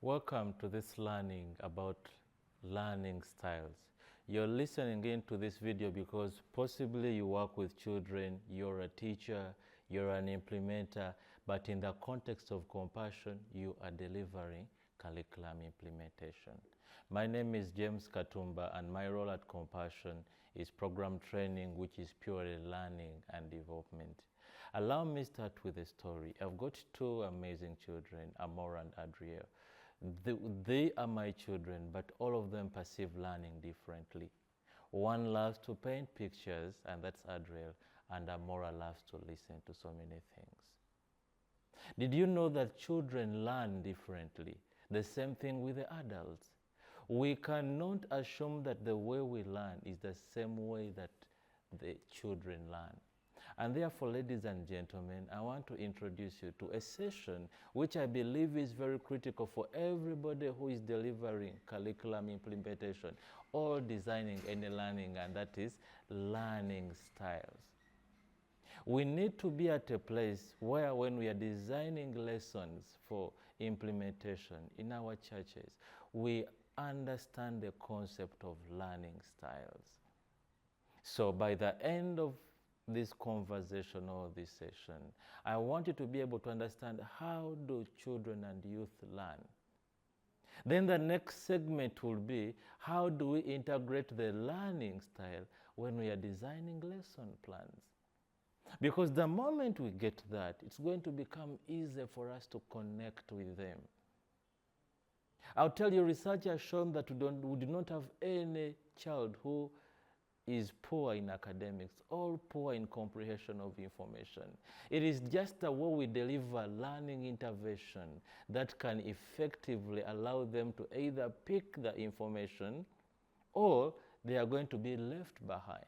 Welcome to this learning about learning styles. You're listening into this video because possibly you work with children, you're a teacher, you're an implementer, but in the context of compassion, you are delivering curriculum implementation. My name is James Katumba, and my role at Compassion is program training, which is purely learning and development. Allow me to start with a story. I've got two amazing children, Amora and Adriel. They are my children, but all of them perceive learning differently. One loves to paint pictures, and that's Adriel, and Amora loves to listen to so many things. Did you know that children learn differently? The same thing with the adults. We cannot assume that the way we learn is the same way that the children learn. And therefore, ladies and gentlemen, I want to introduce you to a session which I believe is very critical for everybody who is delivering curriculum implementation or designing any learning, and that is learning styles. We need to be at a place where when we are designing lessons for implementation in our churches, we understand the concept of learning styles. So by the end of this conversation or this session, I want you to be able to understand how do children and youth learn. Then the next segment will be how do we integrate the learning style when we are designing lesson plans. Because the moment we get that, it's going to become easier for us to connect with them. I'll tell you, research has shown that we do not have any child who is poor in academics or poor in comprehension of information. It is just the way we deliver learning intervention that can effectively allow them to either pick the information or they are going to be left behind.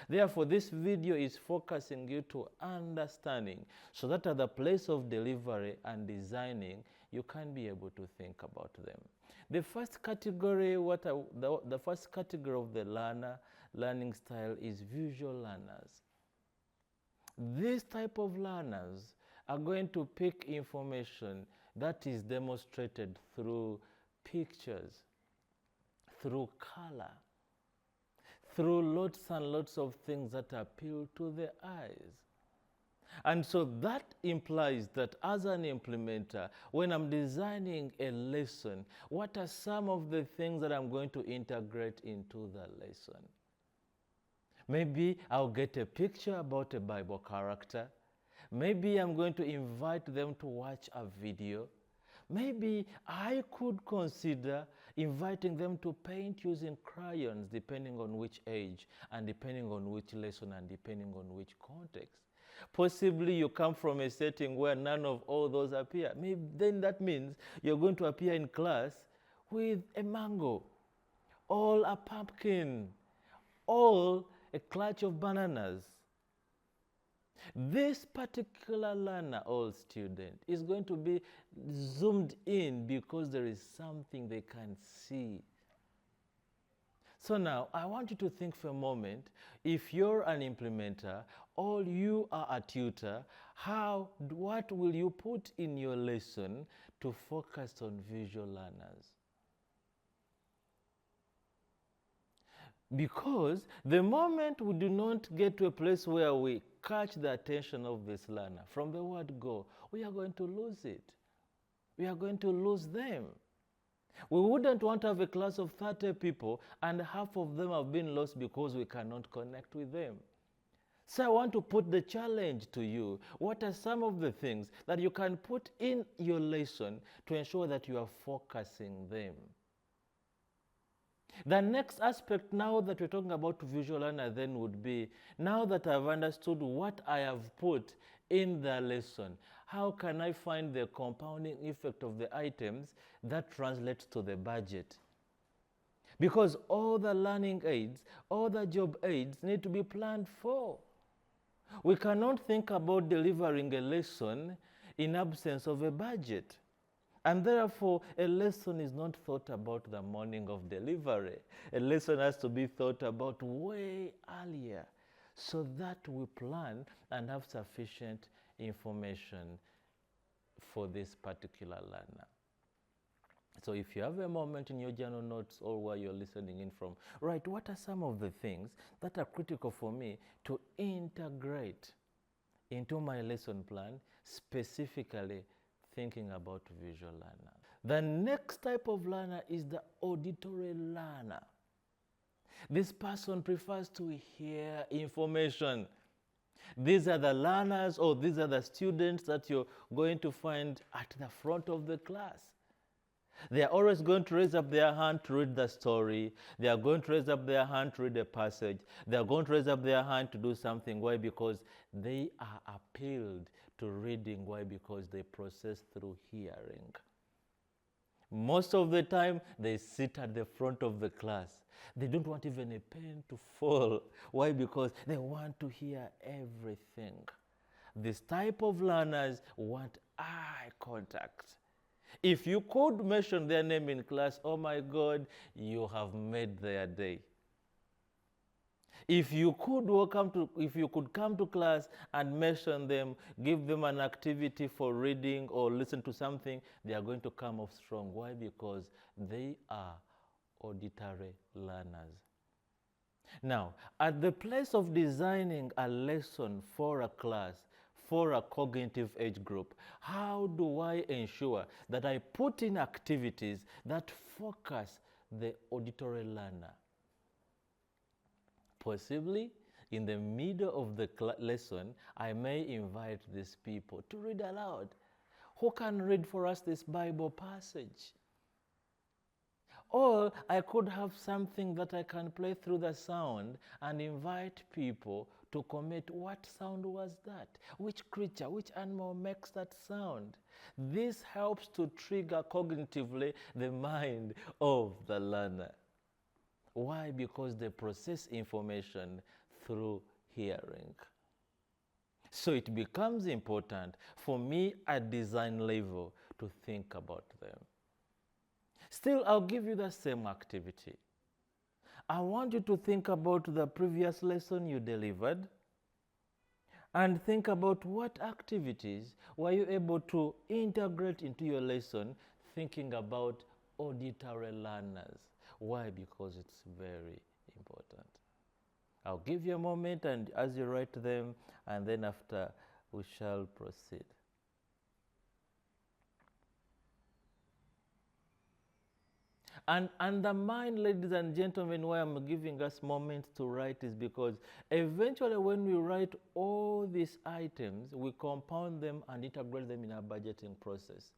Therefore, this video is focusing you to understanding so that at the place of delivery and designing, you can be able to think about them. The first category, the first category of the learning style is visual learners. These type of learners are going to pick information that is demonstrated through pictures, through color, through lots and lots of things that appeal to the eyes. And so that implies that as an implementer, when I'm designing a lesson, what are some of the things that I'm going to integrate into the lesson? Maybe I'll get a picture about a Bible character. Maybe I'm going to invite them to watch a video. Maybe I could consider inviting them to paint using crayons, depending on which age and depending on which lesson and depending on which context. Possibly you come from a setting where none of all those appear. Maybe then that means you're going to appear in class with a mango, or a pumpkin, or a clutch of bananas. This particular learner or student is going to be zoomed in because there is something they can see. So now, I want you to think for a moment, if you're an implementer or you are a tutor, what will you put in your lesson to focus on visual learners? Because the moment we do not get to a place where we catch the attention of this learner from the word go, we are going to lose it. We are going to lose them. We wouldn't want to have a class of 30 people and half of them have been lost because we cannot connect with them. So I want to put the challenge to you. What are some of the things that you can put in your lesson to ensure that you are focusing them? The next aspect, now that we're talking about visual learner, then would be, now that I've understood what I have put in the lesson, how can I find the compounding effect of the items that translates to the budget? Because all the learning aids, all the job aids need to be planned for. We cannot think about delivering a lesson in absence of a budget. And therefore, a lesson is not thought about the morning of delivery. A lesson has to be thought about way earlier so that we plan and have sufficient information for this particular learner. So if you have a moment in your journal notes or where you're listening in from, write what are some of the things that are critical for me to integrate into my lesson plan, specifically thinking about visual learner. The next type of learner is the auditory learner. This person prefers to hear information. These are the learners, or these are the students that you're going to find at the front of the class. They are always going to raise up their hand to read the story. They are going to raise up their hand to read a passage. They are going to raise up their hand to do something. Why? Because they are appealed to reading. Why? Because they process through hearing. Most of the time, they sit at the front of the class. They don't want even a pen to fall. Why? Because they want to hear everything. This type of learners want eye contact. If you could mention their name in class, oh my God, you have made their day. If you could come to class and mention them, give them an activity for reading or listen to something, they are going to come off strong. Why? Because they are auditory learners. Now, at the place of designing a lesson for a class, for a cognitive age group, how do I ensure that I put in activities that focus the auditory learner? Possibly, in the middle of the lesson, I may invite these people to read aloud. Who can read for us this Bible passage? Or I could have something that I can play through the sound and invite people to comment, what sound was that? Which creature, which animal makes that sound? This helps to trigger cognitively the mind of the learner. Why? Because they process information through hearing. So it becomes important for me at design level to think about them. Still, I'll give you the same activity. I want you to think about the previous lesson you delivered and think about what activities were you able to integrate into your lesson, thinking about auditory learners. Why? Because it's very important. I'll give you a moment, and as you write them, and then after we shall proceed. And the mind, ladies and gentlemen, why I'm giving us moments to write is because eventually when we write all these items, we compound them and integrate them in our budgeting process.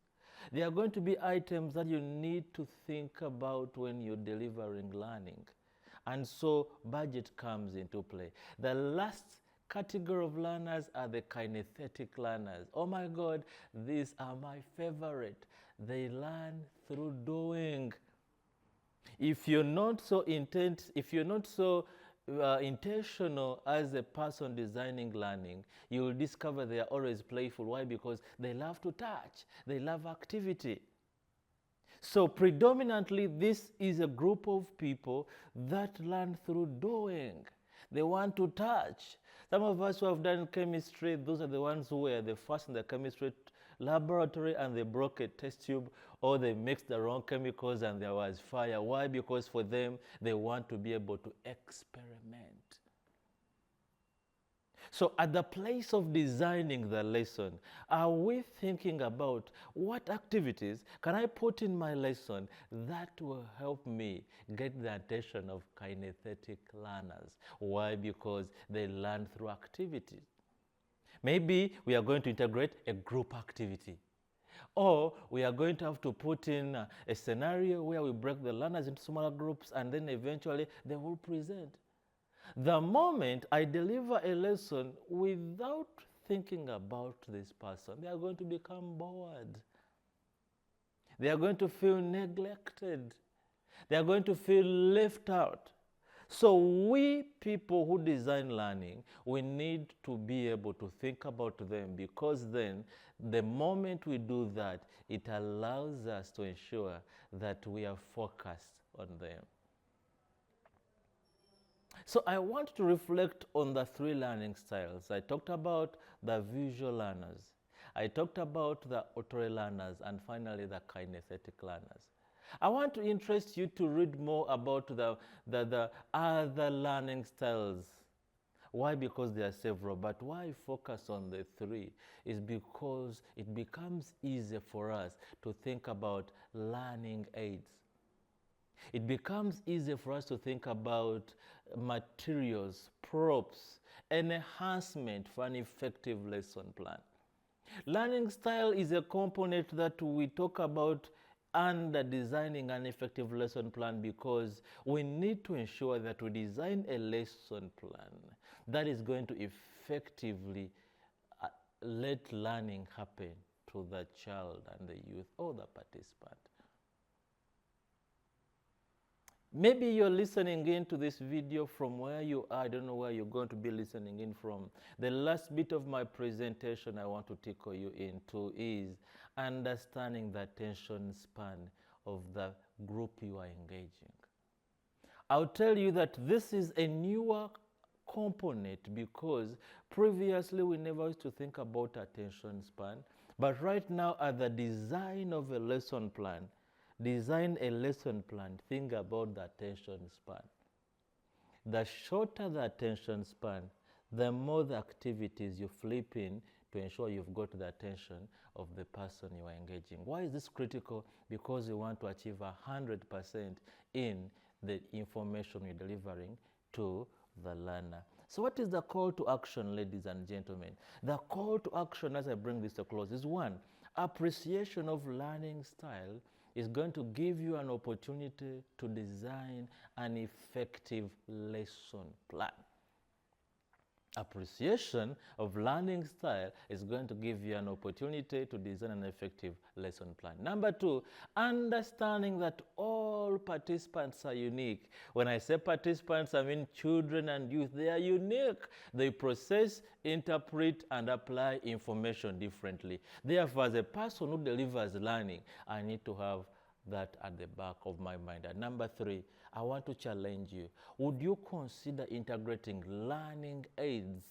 There are going to be items that you need to think about when you're delivering learning. And so budget comes into play. The last category of learners are the kinesthetic learners. Oh my God, these are my favorite. They learn through doing. If you're not so intentional as a person designing learning, you will discover they are always playful. Why? Because they love to touch. They love activity. So predominantly, this is a group of people that learn through doing. They want to touch. Some of us who have done chemistry, those are the ones who were the first in the chemistry laboratory and they broke a test tube, or they mixed the wrong chemicals and there was fire. Why? Because for them, they want to be able to experiment. So at the place of designing the lesson, are we thinking about what activities can I put in my lesson that will help me get the attention of kinesthetic learners? Why? Because they learn through activities. Maybe we are going to integrate a group activity. Or we are going to have to put in a scenario where we break the learners into smaller groups and then eventually they will present. The moment I deliver a lesson without thinking about this person, they are going to become bored. They are going to feel neglected. They are going to feel left out. So we people who design learning, we need to be able to think about them, because then the moment we do that, it allows us to ensure that we are focused on them. So I want to reflect on the three learning styles. I talked about the visual learners. I talked about the auditory learners, and finally the kinesthetic learners. I want to interest you to read more about the other learning styles. Why? Because there are several, but why I focus on the three is because it becomes easier for us to think about learning aids. It becomes easier for us to think about materials, props, enhancement for an effective lesson plan. Learning style is a component that we talk about under designing an effective lesson plan, because we need to ensure that we design a lesson plan that is going to effectively let learning happen to the child and the youth or the participant. Maybe you're listening in to this video from where you are. I don't know where you're going to be listening in from. The last bit of my presentation I want to tickle you into is understanding the attention span of the group you are engaging. I'll tell you that this is a newer component because previously we never used to think about attention span. But right now, at the design of a lesson plan, design a lesson plan, think about the attention span. The shorter the attention span, the more the activities you flip in to ensure you've got the attention of the person you are engaging. Why is this critical? Because you want to achieve 100% in the information you're delivering to the learner. So what is the call to action, ladies and gentlemen? The call to action, as I bring this to close, is one, appreciation of learning style is going to give you an opportunity to design an effective lesson plan. Appreciation of learning style is going to give you an opportunity to design an effective lesson plan. Number two, understanding that all participants are unique. When I say participants, I mean children and youth. They are unique. They process, interpret, and apply information differently. Therefore, as a person who delivers learning, I need to have that at the back of my mind. And number three, I want to challenge you. Would you consider integrating learning aids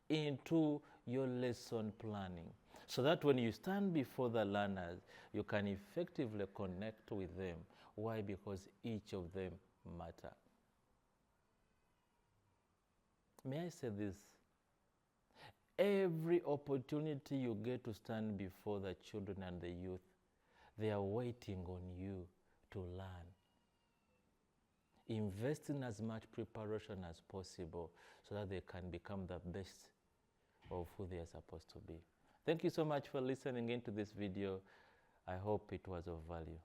into your lesson planning so that when you stand before the learners, you can effectively connect with them? Why? Because each of them matter. May I say this? Every opportunity you get to stand before the children and the youth, they are waiting on you to learn. Invest in as much preparation as possible so that they can become the best of who they are supposed to be. Thank you so much for listening into this video. I hope it was of value.